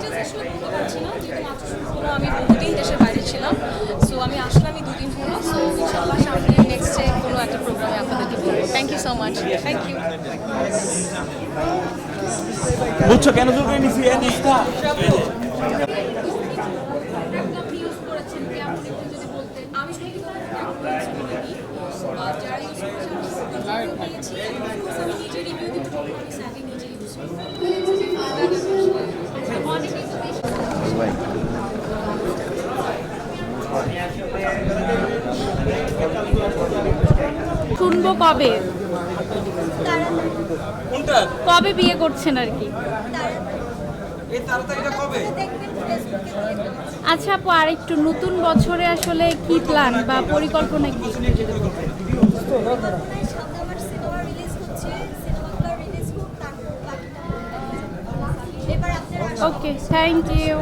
Details আসলে বলতে পারছি না, যেহেতু মাত্র শুরু হলো, আমি বহুদিন দেশের বাইরে ছিলাম। সো আমি আসলামই 2 দিন হলো। সো ইনশাআল্লাহ সামনে নেক্সট ডে কোনো একটা প্রোগ্রামে আপনাদেরকে বলবো। Thank you so much. Thank you. বুঝছো কেন জরুরি নিছি এই নিষ্ঠা আমি শুধু যারা ইউজ করেছি আমি নিজে রিভিউ দিব, আমি স্যান্ডি নিজে ইউজ শুনবো কবে, কোনটা কবে বিয়ে করছেন আর কি? এই তাড়াতাড়িটা কবে? আচ্ছা আপু, আর একটু নতুন বছরে আসলে কি প্ল্যান বা পরিকল্পনা কি? ওকে, থ্যাংক ইউ।